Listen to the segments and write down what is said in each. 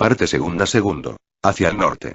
Parte segunda segundo. Hacia el norte.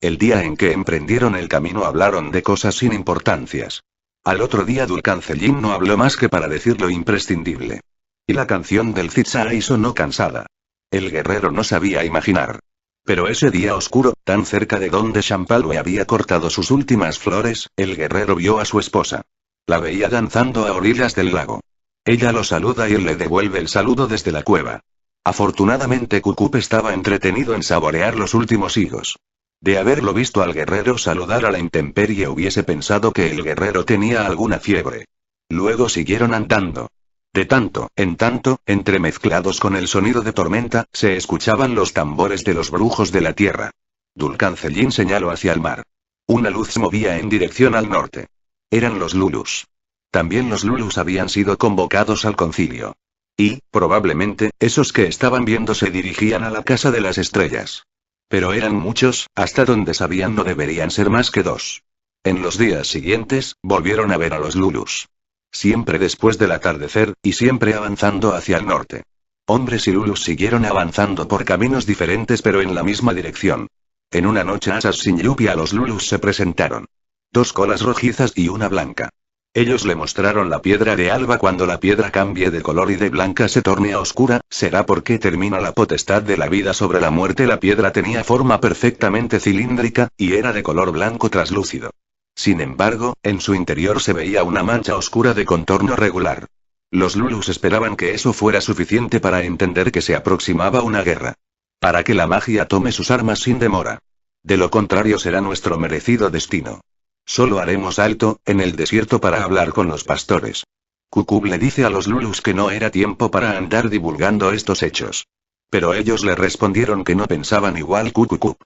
El día en que emprendieron el camino hablaron de cosas sin importancias. Al otro día Dulcancelín no habló más que para decir lo imprescindible. Y la canción del Zigzag sonó cansada. El guerrero no sabía imaginar. Pero ese día oscuro, tan cerca de donde Champalue había cortado sus últimas flores, el guerrero vio a su esposa. La veía danzando a orillas del lago. Ella lo saluda y él le devuelve el saludo desde la cueva. Afortunadamente Cucup estaba entretenido en saborear los últimos higos. De haberlo visto al guerrero saludar a la intemperie hubiese pensado que el guerrero tenía alguna fiebre. Luego siguieron andando. De tanto en tanto, entremezclados con el sonido de tormenta, se escuchaban los tambores de los brujos de la tierra. Dulcancelín señaló hacia el mar. Una luz se movía en dirección al norte. Eran los Lulus. También los Lulus habían sido convocados al concilio. Y, probablemente, esos que estaban viendo se dirigían a la Casa de las Estrellas. Pero eran muchos, hasta donde sabían no deberían ser más que 2. En los días siguientes, volvieron a ver a los Lulus. Siempre después del atardecer, y siempre avanzando hacia el norte. Hombres y Lulus siguieron avanzando por caminos diferentes pero en la misma dirección. En una noche Asas sin lluvia los Lulus se presentaron. 2 colas rojizas y una blanca. Ellos le mostraron la piedra de alba. Cuando la piedra cambie de color y de blanca se torne a oscura, será porque termina la potestad de la vida sobre la muerte. La piedra tenía forma perfectamente cilíndrica, y era de color blanco traslúcido. Sin embargo, en su interior se veía una mancha oscura de contorno regular. Los Lulus esperaban que eso fuera suficiente para entender que se aproximaba una guerra. Para que la magia tome sus armas sin demora. De lo contrario será nuestro merecido destino. Solo haremos alto, en el desierto para hablar con los pastores. Cucup le dice a los Lulus que no era tiempo para andar divulgando estos hechos. Pero ellos le respondieron que no pensaban igual. Cucup.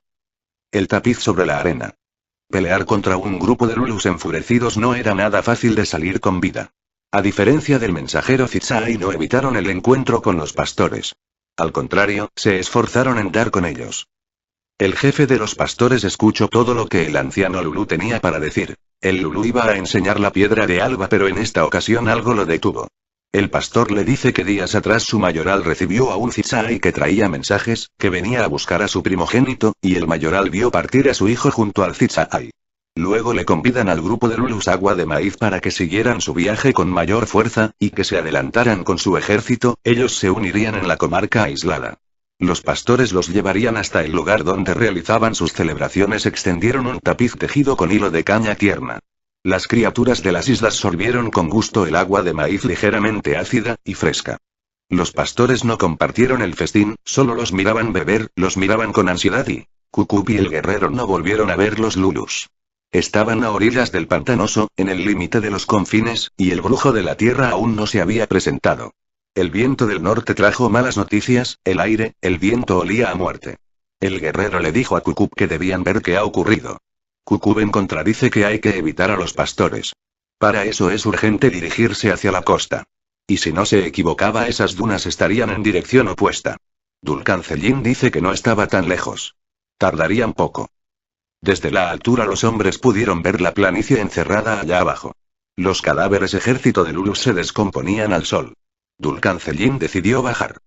El tapiz sobre la arena. Pelear contra un grupo de Lulus enfurecidos no era nada fácil de salir con vida. A diferencia del mensajero Zigzag, no evitaron el encuentro con los pastores. Al contrario, se esforzaron en dar con ellos. El jefe de los pastores escuchó todo lo que el anciano Lulú tenía para decir. El Lulú iba a enseñar la piedra de alba, pero en esta ocasión algo lo detuvo. El pastor le dice que días atrás su mayoral recibió a un Zigzag que traía mensajes, que venía a buscar a su primogénito, y el mayoral vio partir a su hijo junto al Zigzag. Luego le convidan al grupo de Lulus Agua de Maíz para que siguieran su viaje con mayor fuerza, y que se adelantaran con su ejército. Ellos se unirían en la comarca aislada. Los pastores los llevarían hasta el lugar donde realizaban sus celebraciones. Extendieron un tapiz tejido con hilo de caña tierna. Las criaturas de las islas sorbieron con gusto el agua de maíz ligeramente ácida y fresca. Los pastores no compartieron el festín, solo los miraban beber, los miraban con ansiedad y Cucup y el guerrero no volvieron a ver los Lulus. Estaban a orillas del pantanoso, en el límite de los confines, y el brujo de la tierra aún no se había presentado. El viento del norte trajo malas noticias, el viento olía a muerte. El guerrero le dijo a Cucup que debían ver qué ha ocurrido. Cucup contradice que hay que evitar a los pastores. Para eso es urgente dirigirse hacia la costa. Y si no se equivocaba, esas dunas estarían en dirección opuesta. Dulcancelín dice que no estaba tan lejos. Tardarían poco. Desde la altura los hombres pudieron ver la planicie encerrada allá abajo. Los cadáveres ejército de Lulus se descomponían al sol. Dulcancelín decidió bajar.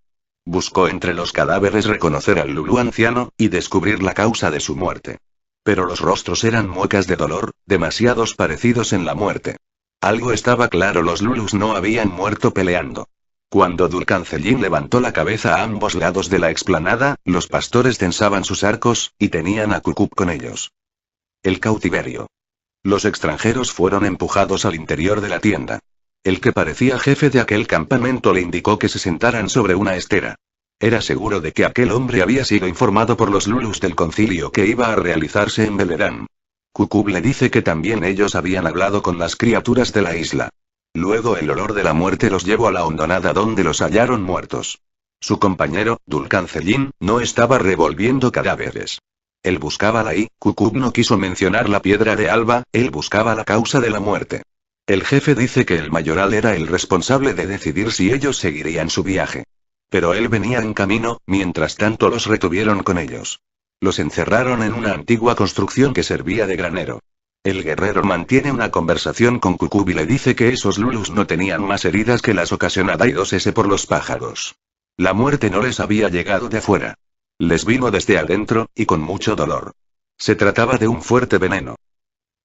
Buscó entre los cadáveres reconocer al Lulú anciano, y descubrir la causa de su muerte. Pero los rostros eran muecas de dolor, demasiados parecidos en la muerte. Algo estaba claro: los Lulus no habían muerto peleando. Cuando Dulcancelín levantó la cabeza a ambos lados de la explanada, los pastores tensaban sus arcos, y tenían a Cucup con ellos. El cautiverio. Los extranjeros fueron empujados al interior de la tienda. El que parecía jefe de aquel campamento le indicó que se sentaran sobre una estera. Era seguro de que aquel hombre había sido informado por los Lulus del concilio que iba a realizarse en Belerán. Cucup le dice que también ellos habían hablado con las criaturas de la isla. Luego el olor de la muerte los llevó a la hondonada donde los hallaron muertos. Su compañero, Dulcancelín, no estaba revolviendo cadáveres. Él buscaba Cucup no quiso mencionar la piedra de alba, él buscaba la causa de la muerte. El jefe dice que el mayoral era el responsable de decidir si ellos seguirían su viaje. Pero él venía en camino, mientras tanto los retuvieron con ellos. Los encerraron en una antigua construcción que servía de granero. El guerrero mantiene una conversación con Cucup y le dice que esos Lulus no tenían más heridas que las ocasionadas por los pájaros. La muerte no les había llegado de afuera. Les vino desde adentro, y con mucho dolor. Se trataba de un fuerte veneno.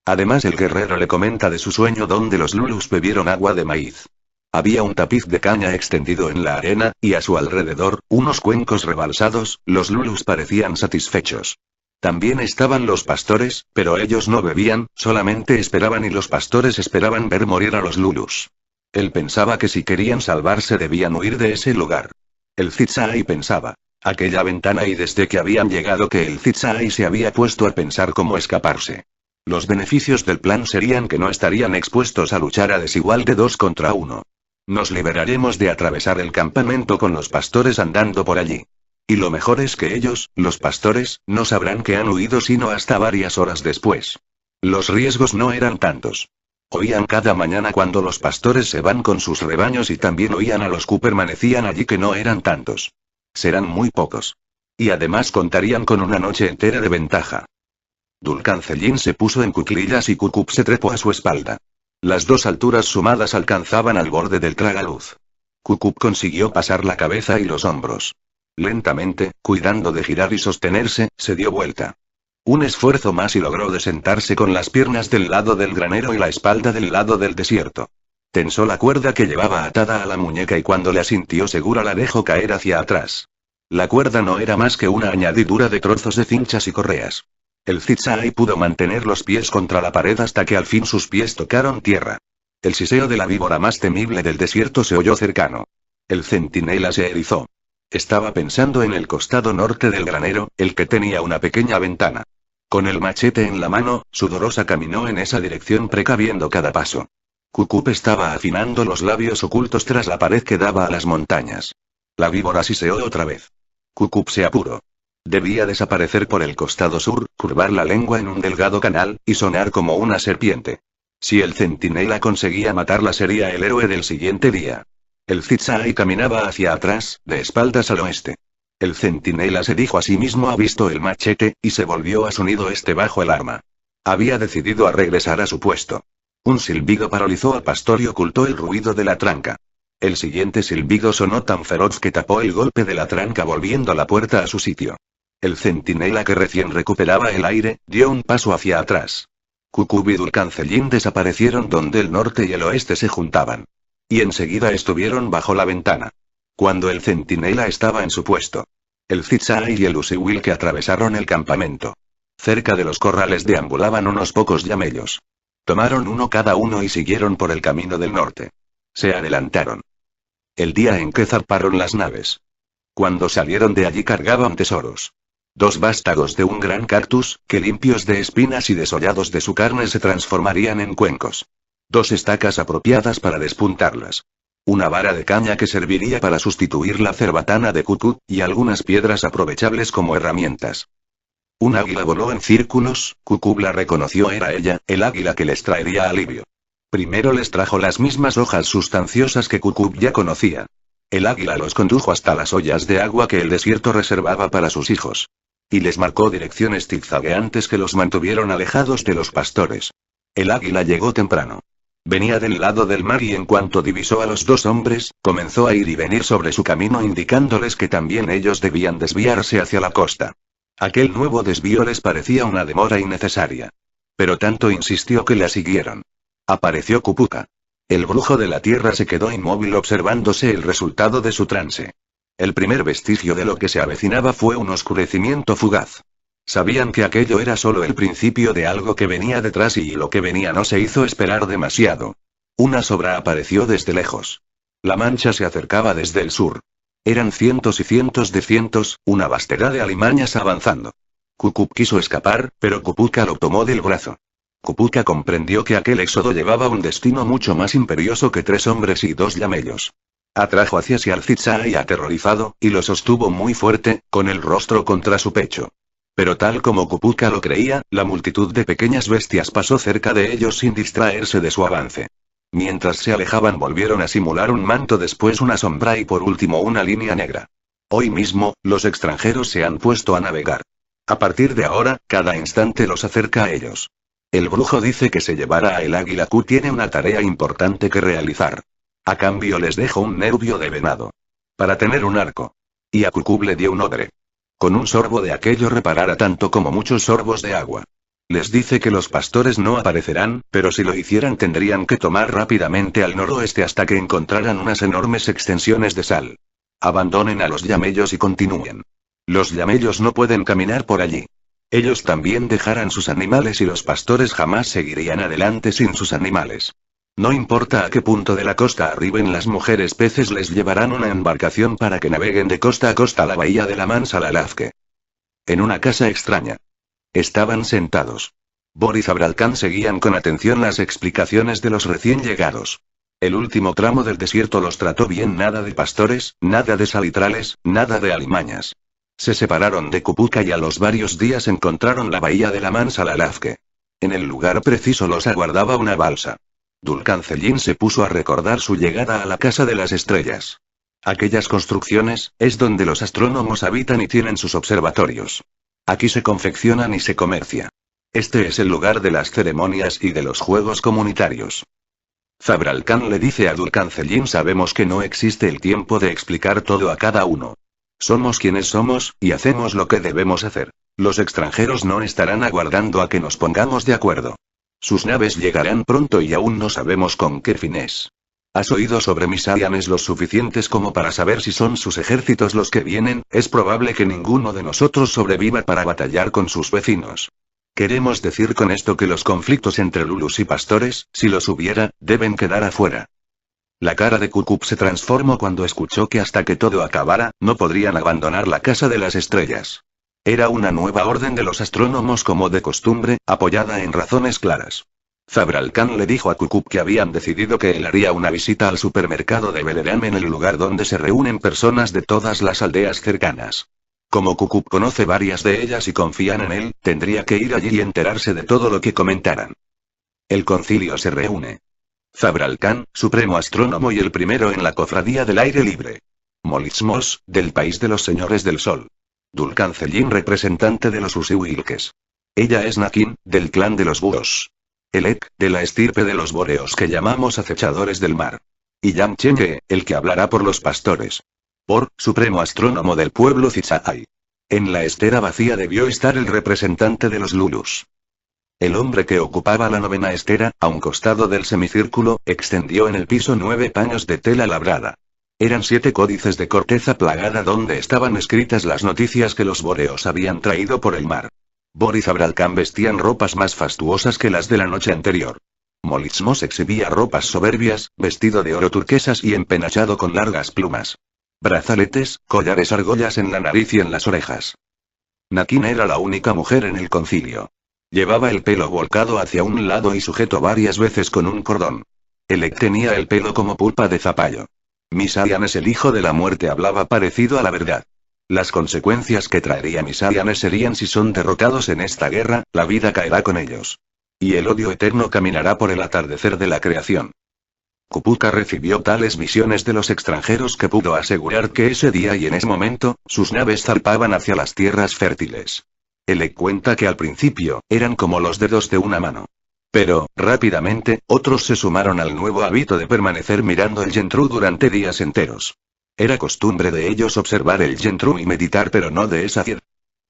Además el guerrero le comenta de su sueño donde los Lulus bebieron agua de maíz. Había un tapiz de caña extendido en la arena, y a su alrededor, unos cuencos rebalsados. Los Lulus parecían satisfechos. También estaban los pastores, pero ellos no bebían, solamente esperaban y los pastores esperaban ver morir a los Lulus. Él pensaba que si querían salvarse debían huir de ese lugar. El Zitsai pensaba. Aquella ventana y desde que habían llegado que el Zitsai se había puesto a pensar cómo escaparse. Los beneficios del plan serían que no estarían expuestos a luchar a desigual de 2 contra 1. Nos liberaremos de atravesar el campamento con los pastores andando por allí. Y lo mejor es que ellos, los pastores, no sabrán que han huido sino hasta varias horas después. Los riesgos no eran tantos. Oían cada mañana cuando los pastores se van con sus rebaños y también oían a los que permanecían allí que no eran tantos. Serán muy pocos. Y además contarían con una noche entera de ventaja. Dulcancelín se puso en cuclillas y Cucup se trepó a su espalda. Las dos alturas sumadas alcanzaban al borde del tragaluz. Cucup consiguió pasar la cabeza y los hombros. Lentamente, cuidando de girar y sostenerse, se dio vuelta. Un esfuerzo más y logró de sentarse con las piernas del lado del granero y la espalda del lado del desierto. Tensó la cuerda que llevaba atada a la muñeca y cuando la sintió segura la dejó caer hacia atrás. La cuerda no era más que una añadidura de trozos de cinchas y correas. El Zitsai pudo mantener los pies contra la pared hasta que al fin sus pies tocaron tierra. El siseo de la víbora más temible del desierto se oyó cercano. El centinela se erizó. Estaba pensando en el costado norte del granero, el que tenía una pequeña ventana. Con el machete en la mano, Sudorosa caminó en esa dirección precaviendo cada paso. Cucup estaba afinando los labios ocultos tras la pared que daba a las montañas. La víbora siseó otra vez. Cucup se apuró. Debía desaparecer por el costado sur, curvar la lengua en un delgado canal, y sonar como una serpiente. Si el centinela conseguía matarla sería el héroe del siguiente día. El Zitsai caminaba hacia atrás, de espaldas al oeste. El centinela se dijo a sí mismo: ha visto el machete, y se volvió a su nido bajo el arma. Había decidido a regresar a su puesto. Un silbido paralizó al pastor y ocultó el ruido de la tranca. El siguiente silbido sonó tan feroz que tapó el golpe de la tranca volviendo la puerta a su sitio. El centinela, que recién recuperaba el aire, dio un paso hacia atrás. Cucup y Dulcancelín desaparecieron donde el norte y el oeste se juntaban. Y enseguida estuvieron bajo la ventana. Cuando el centinela estaba en su puesto. El Zitsai y el Usiwil que atravesaron el campamento. Cerca de los corrales deambulaban unos pocos yamellos. Tomaron uno cada uno y siguieron por el camino del norte. Se adelantaron. El día en que zarparon las naves. Cuando salieron de allí cargaban tesoros. 2 vástagos de un gran cactus, que limpios de espinas y desollados de su carne se transformarían en cuencos. 2 estacas apropiadas para despuntarlas. Una vara de caña que serviría para sustituir la cerbatana de Cucup, y algunas piedras aprovechables como herramientas. Un águila voló en círculos, Cucup la reconoció, era ella, el águila que les traería alivio. Primero les trajo las mismas hojas sustanciosas que Cucup ya conocía. El águila los condujo hasta las ollas de agua que el desierto reservaba para sus hijos. Y les marcó direcciones zigzagueantes que los mantuvieron alejados de los pastores. El águila llegó temprano. Venía del lado del mar y en cuanto divisó a los 2 hombres, comenzó a ir y venir sobre su camino indicándoles que también ellos debían desviarse hacia la costa. Aquel nuevo desvío les parecía una demora innecesaria. Pero tanto insistió que la siguieron. Apareció Cupuca. El brujo de la tierra se quedó inmóvil observándose el resultado de su trance. El primer vestigio de lo que se avecinaba fue un oscurecimiento fugaz. Sabían que aquello era solo el principio de algo que venía detrás y lo que venía no se hizo esperar demasiado. Una sombra apareció desde lejos. La mancha se acercaba desde el sur. Eran cientos y cientos de cientos, una vastedad de alimañas avanzando. Cucup quiso escapar, pero Cupuca lo tomó del brazo. Cupuca comprendió que aquel éxodo llevaba un destino mucho más imperioso que 3 hombres y 2 yamellos. Atrajo hacia sí al Zitsai aterrorizado, y lo sostuvo muy fuerte, con el rostro contra su pecho. Pero tal como Cupuca lo creía, la multitud de pequeñas bestias pasó cerca de ellos sin distraerse de su avance. Mientras se alejaban volvieron a simular un manto, después una sombra y por último una línea negra. Hoy mismo, los extranjeros se han puesto a navegar. A partir de ahora, cada instante los acerca a ellos. El brujo dice que se llevará a el águila Q, tiene una tarea importante que realizar. A cambio les dejo un nervio de venado. Para tener un arco. Y a Cucup le dio un odre. Con un sorbo de aquello reparara tanto como muchos sorbos de agua. Les dice que los pastores no aparecerán, pero si lo hicieran tendrían que tomar rápidamente al noroeste hasta que encontraran unas enormes extensiones de sal. Abandonen a los llamellos y continúen. Los llamellos no pueden caminar por allí. Ellos también dejarán sus animales y los pastores jamás seguirían adelante sin sus animales. No importa a qué punto de la costa arriben, las mujeres peces les llevarán una embarcación para que naveguen de costa a costa la bahía de la Mansa-Lalazque. En una casa extraña. Estaban sentados. Bor y Zabralcán seguían con atención las explicaciones de los recién llegados. El último tramo del desierto los trató bien, nada de pastores, nada de salitrales, nada de alimañas. Se separaron de Cupuca y a los varios días encontraron la bahía de la Mansa-Lalazque. En el lugar preciso los aguardaba una balsa. Dulcancellín se puso a recordar su llegada a la Casa de las Estrellas. Aquellas construcciones, es donde los astrónomos habitan y tienen sus observatorios. Aquí se confeccionan y se comercia. Este es el lugar de las ceremonias y de los juegos comunitarios. Zabralcán le dice a Dulcancellín: sabemos que no existe el tiempo de explicar todo a cada uno. Somos quienes somos, y hacemos lo que debemos hacer. Los extranjeros no estarán aguardando a que nos pongamos de acuerdo. Sus naves llegarán pronto y aún no sabemos con qué fines. ¿Has oído sobre Misarianes lo suficientes como para saber si son sus ejércitos los que vienen? Es probable que ninguno de nosotros sobreviva para batallar con sus vecinos. Queremos decir con esto que los conflictos entre lulus y pastores, si los hubiera, deben quedar afuera. La cara de Cucup se transformó cuando escuchó que hasta que todo acabara, no podrían abandonar la Casa de las Estrellas. Era una nueva orden de los astrónomos como de costumbre, apoyada en razones claras. Zabralcán le dijo a Cucup que habían decidido que él haría una visita al supermercado de Beleram, en el lugar donde se reúnen personas de todas las aldeas cercanas. Como Cucup conoce varias de ellas y confían en él, tendría que ir allí y enterarse de todo lo que comentaran. El concilio se reúne. Zabralcán, supremo astrónomo y el primero en la cofradía del aire libre. Molizmos, del país de los señores del sol. Dulcancellín, representante de los Usiuilques. Ella es Nakin, del clan de los búhos. Elec, de la estirpe de los boreos que llamamos acechadores del mar. Y Yamchenke, el que hablará por los pastores. Por, supremo astrónomo del pueblo Zitzai. En la estera vacía debió estar el representante de los Lulus. El hombre que ocupaba la novena estera, a un costado del semicírculo, extendió en el piso 9 paños de tela labrada. Eran 7 códices de corteza plagada donde estaban escritas las noticias que los boreos habían traído por el mar. Bor y Zabralcán vestían ropas más fastuosas que las de la noche anterior. Molizmos exhibía ropas soberbias, vestido de oro turquesas y empenachado con largas plumas. Brazaletes, collares, argollas en la nariz y en las orejas. Nakin era la única mujer en el concilio. Llevaba el pelo volcado hacia un lado y sujeto varias veces con un cordón. Elec tenía el pelo como pulpa de zapallo. Misarianes, el hijo de la muerte, hablaba parecido a la verdad. Las consecuencias que traería Misarianes serían: si son derrotados en esta guerra, la vida caerá con ellos. Y el odio eterno caminará por el atardecer de la creación. Cupuca recibió tales visiones de los extranjeros que pudo asegurar que ese día y en ese momento, sus naves zarpaban hacia las tierras fértiles. Elec cuenta que al principio, eran como los dedos de una mano. Pero, rápidamente, otros se sumaron al nuevo hábito de permanecer mirando el Yentru durante días enteros. Era costumbre de ellos observar el Yentru y meditar, pero no de esa piedra.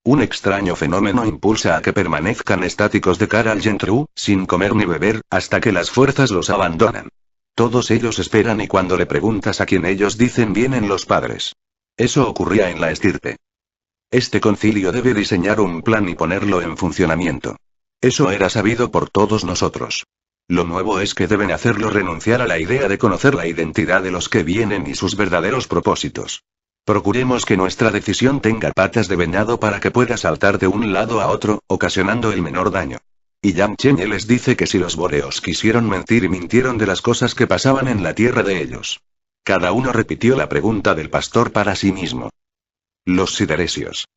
Un extraño fenómeno impulsa a que permanezcan estáticos de cara al Yentru, sin comer ni beber, hasta que las fuerzas los abandonan. Todos ellos esperan y cuando le preguntas a quién, ellos dicen: vienen los padres. Eso ocurría en la estirpe. Este concilio debe diseñar un plan y ponerlo en funcionamiento. Eso era sabido por todos nosotros. Lo nuevo es que deben hacerlo renunciar a la idea de conocer la identidad de los que vienen y sus verdaderos propósitos. Procuremos que nuestra decisión tenga patas de venado para que pueda saltar de un lado a otro, ocasionando el menor daño. Y Yamchenye les dice que si los boreos quisieron mentir y mintieron de las cosas que pasaban en la tierra de ellos. Cada uno repitió la pregunta del pastor para sí mismo. Los sideresios.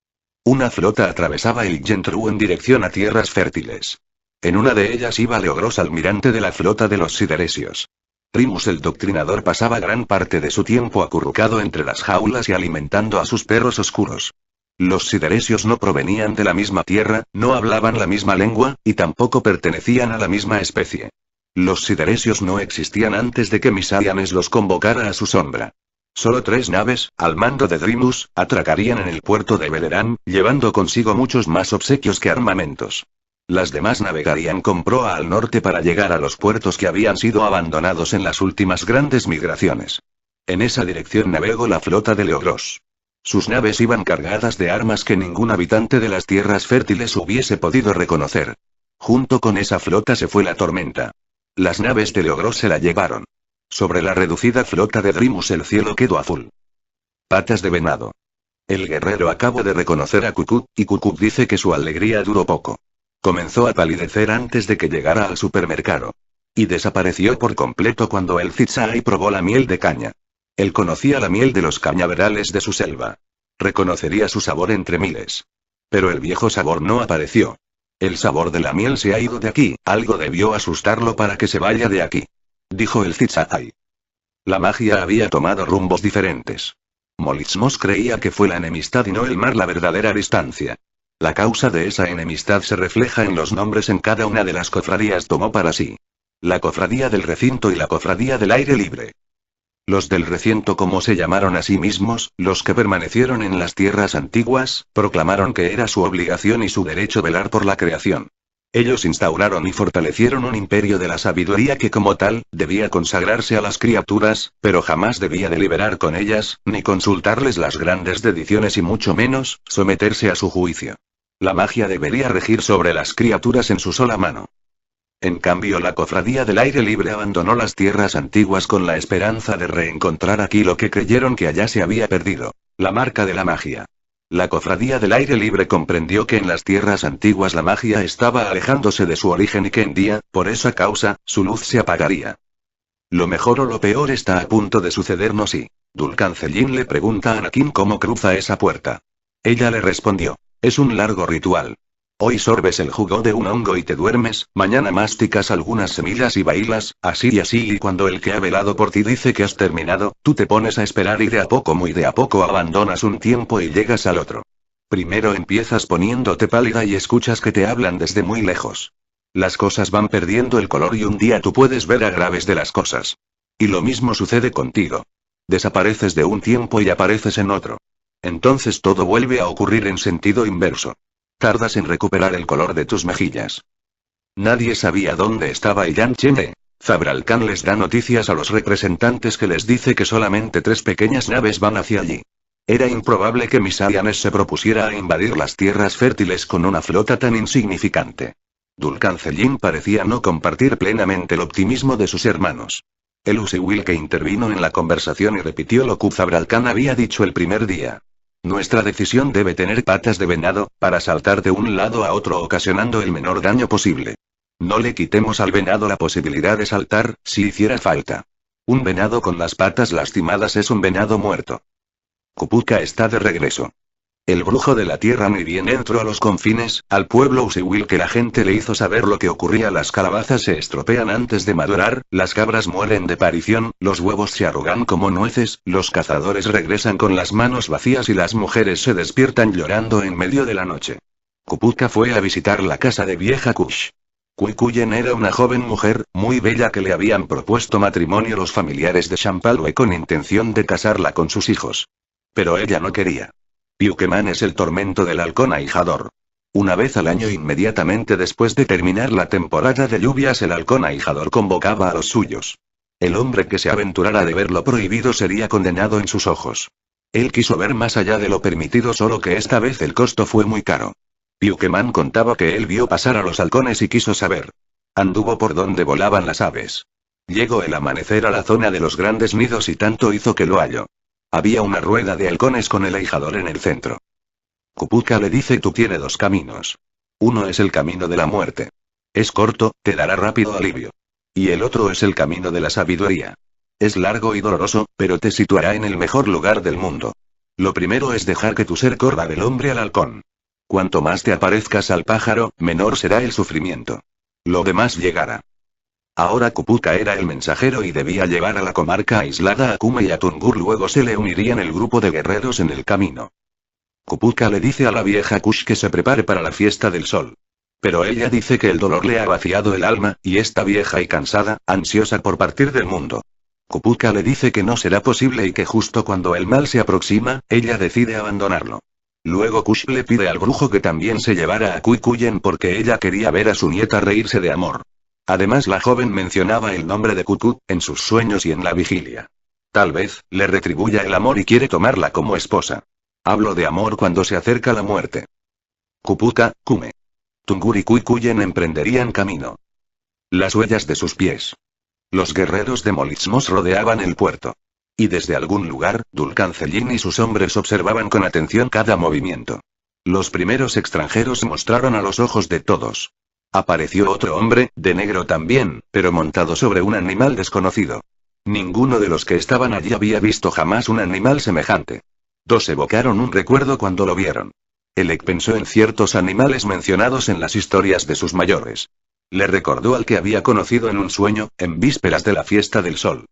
Una flota atravesaba el Yentru en dirección a tierras fértiles. En una de ellas iba Leogros, almirante de la flota de los sideresios. Primus, el doctrinador, pasaba gran parte de su tiempo acurrucado entre las jaulas y alimentando a sus perros oscuros. Los sideresios no provenían de la misma tierra, no hablaban la misma lengua, y tampoco pertenecían a la misma especie. Los sideresios no existían antes de que Misarianes los convocara a su sombra. Solo 3 naves, al mando de Drimus, atracarían en el puerto de Belerán, llevando consigo muchos más obsequios que armamentos. Las demás navegarían con proa al norte para llegar a los puertos que habían sido abandonados en las últimas grandes migraciones. En esa dirección navegó la flota de Leogros. Sus naves iban cargadas de armas que ningún habitante de las tierras fértiles hubiese podido reconocer. Junto con esa flota se fue la tormenta. Las naves de Leogros se la llevaron. Sobre la reducida flota de Drimus el cielo quedó azul. Patas de venado. El guerrero acabó de reconocer a Kukut, y Kukut dice que su alegría duró poco. Comenzó a palidecer antes de que llegara al supermercado. Y desapareció por completo cuando el Zitsai probó la miel de caña. Él conocía la miel de los cañaverales de su selva. Reconocería su sabor entre miles. Pero el viejo sabor no apareció. El sabor de la miel se ha ido de aquí, algo debió asustarlo para que se vaya de aquí. Dijo el Zitsai. La magia había tomado rumbos diferentes. Molizmos creía que fue la enemistad y no el mar la verdadera distancia. La causa de esa enemistad se refleja en los nombres en cada una de las cofradías tomó para sí. La cofradía del recinto y la cofradía del aire libre. Los del recinto, como se llamaron a sí mismos, los que permanecieron en las tierras antiguas, proclamaron que era su obligación y su derecho velar por la creación. Ellos instauraron y fortalecieron un imperio de la sabiduría que como tal, debía consagrarse a las criaturas, pero jamás debía deliberar con ellas, ni consultarles las grandes decisiones y mucho menos, someterse a su juicio. La magia debería regir sobre las criaturas en su sola mano. En cambio, la cofradía del aire libre abandonó las tierras antiguas con la esperanza de reencontrar aquí lo que creyeron que allá se había perdido: la marca de la magia. La cofradía del aire libre comprendió que en las tierras antiguas la magia estaba alejándose de su origen y que en día, por esa causa, su luz se apagaría. Lo mejor o lo peor está a punto de sucedernos y... Dulcancellín le pregunta a Anakin cómo cruza esa puerta. Ella le respondió: es un largo ritual. Hoy sorbes el jugo de un hongo y te duermes, mañana masticas algunas semillas y bailas, así y así, y cuando el que ha velado por ti dice que has terminado, tú te pones a esperar y de a poco, muy de a poco, abandonas un tiempo y llegas al otro. Primero empiezas poniéndote pálida y escuchas que te hablan desde muy lejos. Las cosas van perdiendo el color y un día tú puedes ver a graves de las cosas. Y lo mismo sucede contigo. Desapareces de un tiempo y apareces en otro. Entonces todo vuelve a ocurrir en sentido inverso. Tardas en recuperar el color de tus mejillas. Nadie sabía dónde estaba Yan Chene. Zabralcán les da noticias a los representantes que les dice que solamente 3 pequeñas naves van hacia allí. Era improbable que Misarianes se propusiera a invadir las tierras fértiles con una flota tan insignificante. Dulcancellín parecía no compartir plenamente el optimismo de sus hermanos. El Usiwil que intervino en la conversación y repitió lo que Zabralcán había dicho el primer día. Nuestra decisión debe tener patas de venado, para saltar de un lado a otro ocasionando el menor daño posible. No le quitemos al venado la posibilidad de saltar, si hiciera falta. Un venado con las patas lastimadas es un venado muerto. Kupuka está de regreso. El brujo de la tierra muy bien entró a los confines, al pueblo Usiwil, que la gente le hizo saber lo que ocurría. Las calabazas se estropean antes de madurar, las cabras mueren de parición, los huevos se arrugan como nueces, los cazadores regresan con las manos vacías y las mujeres se despiertan llorando en medio de la noche. Kupuka fue a visitar la casa de vieja Kush. Kuikuyen era una joven mujer, muy bella, que le habían propuesto matrimonio los familiares de Champalwe con intención de casarla con sus hijos. Pero ella no quería. Piuqueman es el tormento del halcón ahijador. Una vez al año, inmediatamente después de terminar la temporada de lluvias, el halcón ahijador convocaba a los suyos. El hombre que se aventurara de ver lo prohibido sería condenado en sus ojos. Él quiso ver más allá de lo permitido, solo que esta vez el costo fue muy caro. Piuqueman contaba que él vio pasar a los halcones y quiso saber. Anduvo por donde volaban las aves. Llegó el amanecer a la zona de los grandes nidos y tanto hizo que lo halló. Había una rueda de halcones con el ahijador en el centro. Kupuka le dice: tú tienes 2 caminos. Uno es el camino de la muerte. Es corto, te dará rápido alivio. Y el otro es el camino de la sabiduría. Es largo y doloroso, pero te situará en el mejor lugar del mundo. Lo primero es dejar que tu ser corra del hombre al halcón. Cuanto más te aparezcas al pájaro, menor será el sufrimiento. Lo demás llegará. Ahora Kupuka era el mensajero y debía llevar a la comarca aislada a Kume y a Tungur, luego se le unirían el grupo de guerreros en el camino. Kupuka le dice a la vieja Kush que se prepare para la fiesta del sol. Pero ella dice que el dolor le ha vaciado el alma, y está vieja y cansada, ansiosa por partir del mundo. Kupuka le dice que no será posible y que justo cuando el mal se aproxima, ella decide abandonarlo. Luego Kush le pide al brujo que también se llevara a Kukuyen porque ella quería ver a su nieta reírse de amor. Además la joven mencionaba el nombre de Kuku, en sus sueños y en la vigilia. Tal vez, le retribuya el amor y quiere tomarla como esposa. Hablo de amor cuando se acerca la muerte. Kupuka, Kume. Tungur y Kuikuyen emprenderían camino. Las huellas de sus pies. Los guerreros de Molitsmos rodeaban el puerto. Y desde algún lugar, Dulcancelin y sus hombres observaban con atención cada movimiento. Los primeros extranjeros mostraron a los ojos de todos. Apareció otro hombre, de negro también, pero montado sobre un animal desconocido. Ninguno de los que estaban allí había visto jamás un animal semejante. Dos evocaron un recuerdo cuando lo vieron. Elec pensó en ciertos animales mencionados en las historias de sus mayores. Le recordó al que había conocido en un sueño, en vísperas de la fiesta del sol.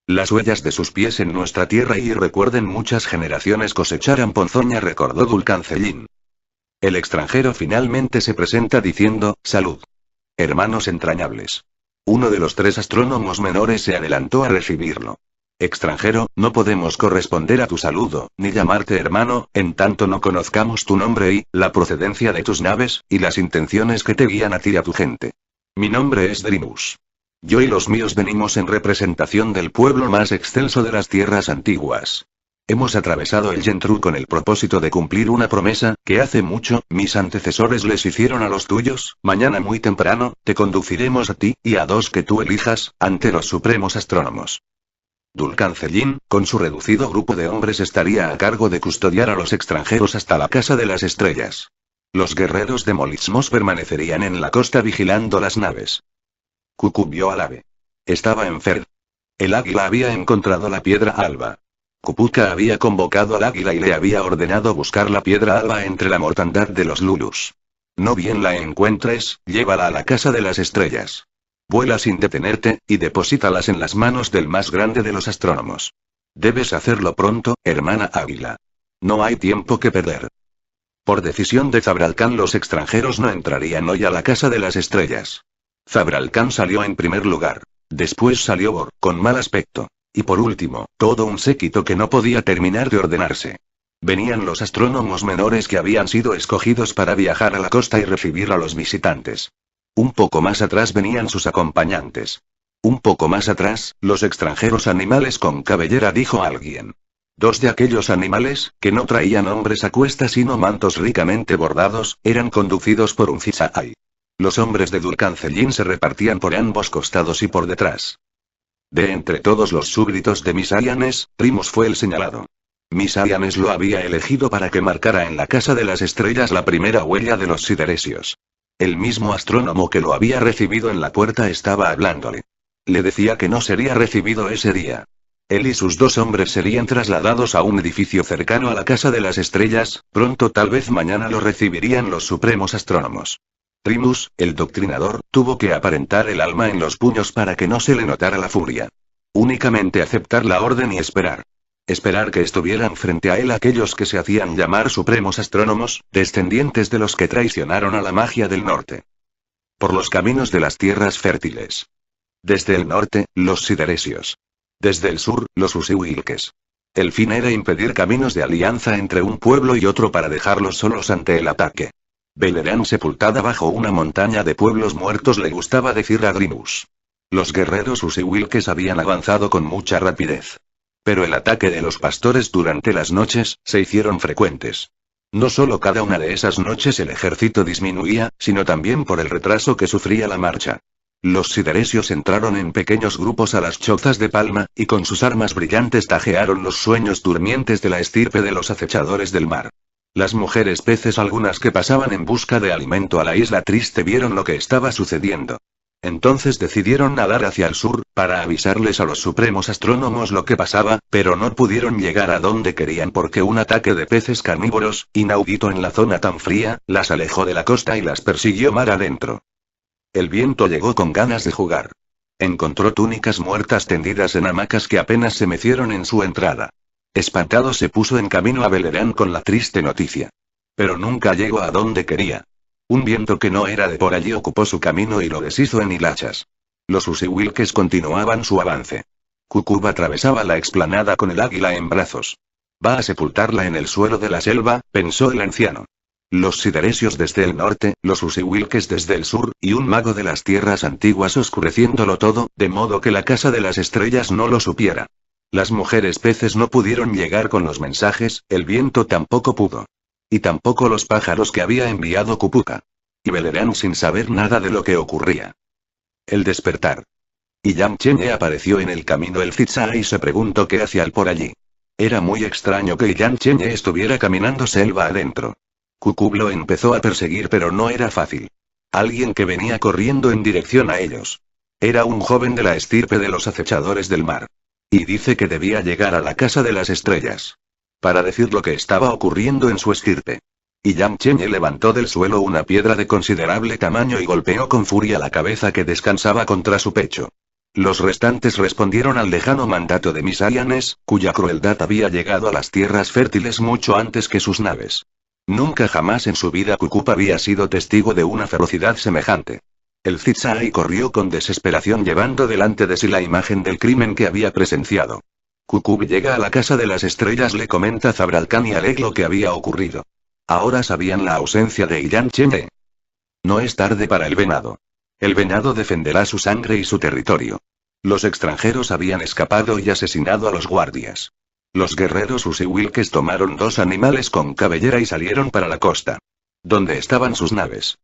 Las huellas de sus pies en nuestra tierra y recuerden muchas generaciones cosecharan ponzoña, recordó Dulcancelin. El extranjero finalmente se presenta diciendo, salud. Hermanos entrañables. Uno de los 3 astrónomos menores se adelantó a recibirlo. Extranjero, no podemos corresponder a tu saludo, ni llamarte hermano, en tanto no conozcamos tu nombre y, la procedencia de tus naves, y las intenciones que te guían a ti y a tu gente. Mi nombre es Drimus. Yo y los míos venimos en representación del pueblo más excelso de las tierras antiguas. Hemos atravesado el Yentru con el propósito de cumplir una promesa, que hace mucho, mis antecesores les hicieron a los tuyos. Mañana muy temprano, te conduciremos a ti, y a 2 que tú elijas, ante los supremos astrónomos. Dulcancelin, con su reducido grupo de hombres estaría a cargo de custodiar a los extranjeros hasta la Casa de las Estrellas. Los guerreros de Molitsmos permanecerían en la costa vigilando las naves. Kuku vio al ave. Estaba enfermo. El águila había encontrado la piedra alba. Kupuka había convocado al águila y le había ordenado buscar la piedra alba entre la mortandad de los Lulus. No bien la encuentres, llévala a la Casa de las Estrellas. Vuela sin detenerte, y deposítalas en las manos del más grande de los astrónomos. Debes hacerlo pronto, hermana águila. No hay tiempo que perder. Por decisión de Zabralcán los extranjeros no entrarían hoy a la Casa de las Estrellas. Zabralcán salió en primer lugar. Después salió Bor, con mal aspecto. Y por último, todo un séquito que no podía terminar de ordenarse. Venían los astrónomos menores que habían sido escogidos para viajar a la costa y recibir a los visitantes. Un poco más atrás venían sus acompañantes. Un poco más atrás, los extranjeros animales con cabellera, dijo alguien. 2 de aquellos animales, que no traían hombres a cuestas sino mantos ricamente bordados, eran conducidos por un Cisaay. Los hombres de Dulcancelin se repartían por ambos costados y por detrás. De entre todos los súbditos de Misaianes, Primus fue el señalado. Misaianes lo había elegido para que marcara en la Casa de las Estrellas la primera huella de los sideresios. El mismo astrónomo que lo había recibido en la puerta estaba hablándole. Le decía que no sería recibido ese día. Él y sus 2 hombres serían trasladados a un edificio cercano a la Casa de las Estrellas, pronto, tal vez mañana, lo recibirían los supremos astrónomos. Primus, el doctrinador, tuvo que aparentar el alma en los puños para que no se le notara la furia. Únicamente aceptar la orden y esperar. Esperar que estuvieran frente a él aquellos que se hacían llamar supremos astrónomos, descendientes de los que traicionaron a la magia del norte. Por los caminos de las tierras fértiles. Desde el norte, los sideresios. Desde el sur, los usihuilques. El fin era impedir caminos de alianza entre un pueblo y otro para dejarlos solos ante el ataque. Belerán sepultada bajo una montaña de pueblos muertos, le gustaba decir a Drimus. Los guerreros usihuilques habían avanzado con mucha rapidez. Pero el ataque de los pastores durante las noches, se hicieron frecuentes. No solo cada una de esas noches el ejército disminuía, sino también por el retraso que sufría la marcha. Los sideresios entraron en pequeños grupos a las chozas de palma, y con sus armas brillantes tajearon los sueños durmientes de la estirpe de los acechadores del mar. Las mujeres peces, algunas que pasaban en busca de alimento a la isla triste, vieron lo que estaba sucediendo. Entonces decidieron nadar hacia el sur, para avisarles a los supremos astrónomos lo que pasaba, pero no pudieron llegar a donde querían porque un ataque de peces carnívoros, inaudito en la zona tan fría, las alejó de la costa y las persiguió mar adentro. El viento llegó con ganas de jugar. Encontró túnicas muertas tendidas en hamacas que apenas se mecieron en su entrada. Espantado se puso en camino a Belerán con la triste noticia. Pero nunca llegó a donde quería. Un viento que no era de por allí ocupó su camino y lo deshizo en hilachas. Los usihuilques continuaban su avance. Kukub atravesaba la explanada con el águila en brazos. Va a sepultarla en el suelo de la selva, pensó el anciano. Los sideresios desde el norte, los usiwilkes desde el sur, y un mago de las tierras antiguas oscureciéndolo todo, de modo que la casa de las estrellas no lo supiera. Las mujeres peces no pudieron llegar con los mensajes, el viento tampoco pudo. Y tampoco los pájaros que había enviado Kupuka. Y Belerán sin saber nada de lo que ocurría. El despertar. Y Yang Chenye apareció en el camino el Zitza y se preguntó qué hacía por allí. Era muy extraño que Yang Chenye estuviera caminando selva adentro. Kukub lo empezó a perseguir pero no era fácil. Alguien que venía corriendo en dirección a ellos. Era un joven de la estirpe de los acechadores del mar. Y dice que debía llegar a la casa de las estrellas. Para decir lo que estaba ocurriendo en su estirpe. Y Yang Chenye levantó del suelo una piedra de considerable tamaño y golpeó con furia la cabeza que descansaba contra su pecho. Los restantes respondieron al lejano mandato de Misayanes, cuya crueldad había llegado a las tierras fértiles mucho antes que sus naves. Nunca jamás en su vida Kukub había sido testigo de una ferocidad semejante. El Zitzaí corrió con desesperación llevando delante de sí la imagen del crimen que había presenciado. Kukub llega a la casa de las estrellas, le comenta Zabralcán y Aleg lo que había ocurrido. Ahora sabían la ausencia de Yang Chenye. No es tarde para el venado. El venado defenderá su sangre y su territorio. Los extranjeros habían escapado y asesinado a los guardias. Los guerreros usiwilkes tomaron 2 animales con cabellera y salieron para la costa. ¿Dónde estaban sus naves?